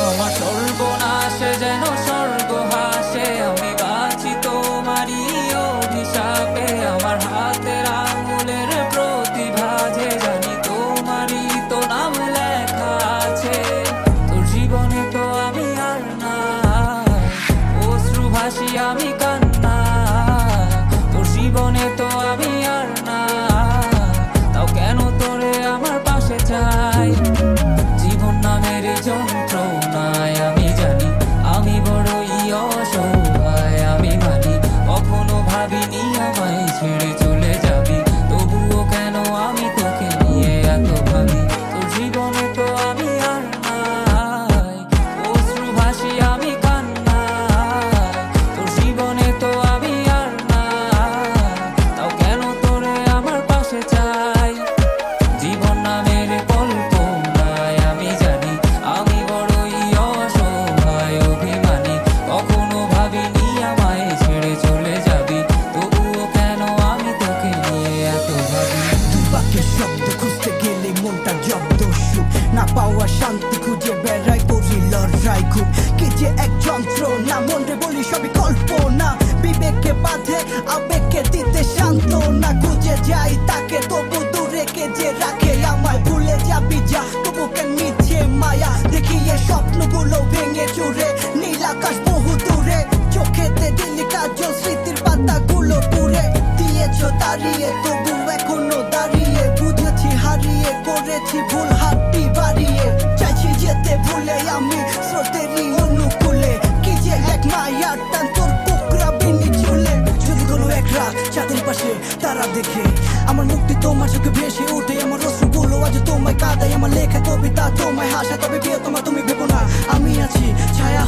আমার সর্বনাশে যেন স্বর্গ হাসে, আমি বাঁচি তোমারই অভিশাপে। আমার হাতের আঙুলের প্রতিভাজে জানি তোমারই তো নাম লেখা আছে। তোর জীবনে তো আমি আর না, অশ্রু ভাসি আমি কান্না। তোর জীবনে তো আমি আর না, তাও কেন তোরে আমার পাশে চাই। জীবন নামের যন্ত্রণায় আমি জানি আমি বড়ই অসহায়, আমি মানি কখনো ভাবিনি আমায় ছেড়ে চলে যাবি, তবুও কেন আমি তোকে নিয়ে এত ভাবি। তোর জীবনে তো আমি আর নাই, অশ্রু ভাসি আমি কান্না। তোর জীবনে তো আমি আর না, তাও কেন তোরে আমার পাশে চাই। জীবন নামের কল্পনায় আমি জানি আমি বড়ই অসহায়, অভিমানী কখনো ভাবিনি আমায় ছেড়ে চলে যাবি, তবুও কেন আমি তোকে নিয়ে এত ভাবি। বাক্যের শব্দ খুঁজতে গেলে মনটা জব্দ, সুখ না পাওয়া শান্তি খুঁজে বেড়াই, করি লড়াই খুব কি যে এক যন্ত্রণা। মনরে বলি সবই কল্পনা, বিবেককে বাঁধে আবেগকে দিতে সান্ত্বনা। খুঁজে যাই তাকে তবু দূরে কে যে রাখে আমায়, ভুলে যাবি যা তবু কেন মিথ্যে মায়া। দেখি এ স্বপ্নগুলো ভেঙে চুরে, নীল আকাশ বহু দূরে, চোখেতে দিল্লি কাজল স্মৃতির পাতাগুলো পুড়ে দিয়েছো দাঁড়িয়ে, তবু এখনো দাঁড়িয়ে। বুঝেছি হারিয়ে করেছি ভুল, হাতটি বাড়িয়ে চাইছি যেতে ভুলে আমি স্রোতেরই অনুকূলে। কি যে এক মায়ার টান তোর কুকরা বিনি ঝুলে, যদি কোনো এক রাত চাঁদের পাশে তারা দেখে আমার মুক্তি তোমার চোখে ভেসে ওঠে। আমার অশ্রুগুলো আজ তোমায় কাঁদায়, আমার লেখা কবিতা তোমায় হাসা, তবে বিয়ে তোমার তুমি ভেবো না আমি আছি ছায়া